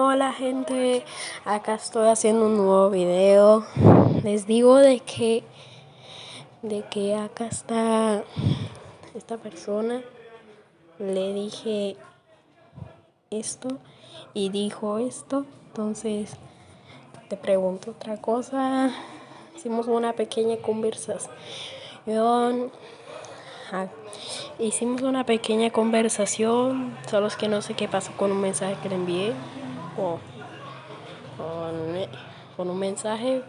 Hola gente, acá estoy haciendo un nuevo video. Les digo de que acá está esta persona. Le dije esto y dijo esto. Entonces te pregunto otra cosa. Hicimos una pequeña conversación. Solo es que no sé qué pasó con un mensaje que le envié. Con un mensaje.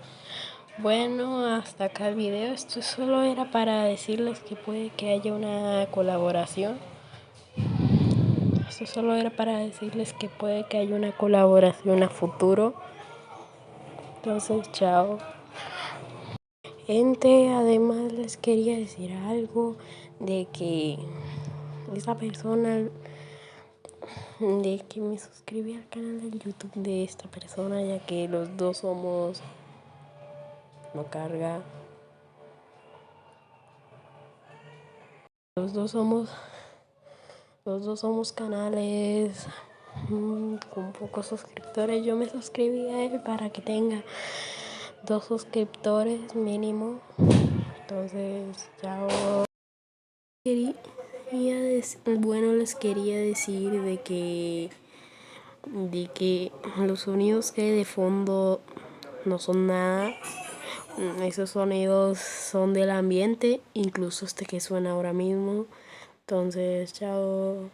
Bueno, hasta acá el video. Esto solo era para decirles que puede que haya una colaboración. A futuro. Entonces, chao. Gente, además les quería decir algo de que esa persona, de que me suscribí al canal de YouTube de esta persona, ya que los dos somos, no carga, los dos somos canales con pocos suscriptores. Yo me suscribí a él para que tenga 2 suscriptores mínimo. Entonces, chao. Les quería decir de que los sonidos que hay de fondo no son nada. Esos sonidos son del ambiente, incluso este que suena ahora mismo. Entonces, chao.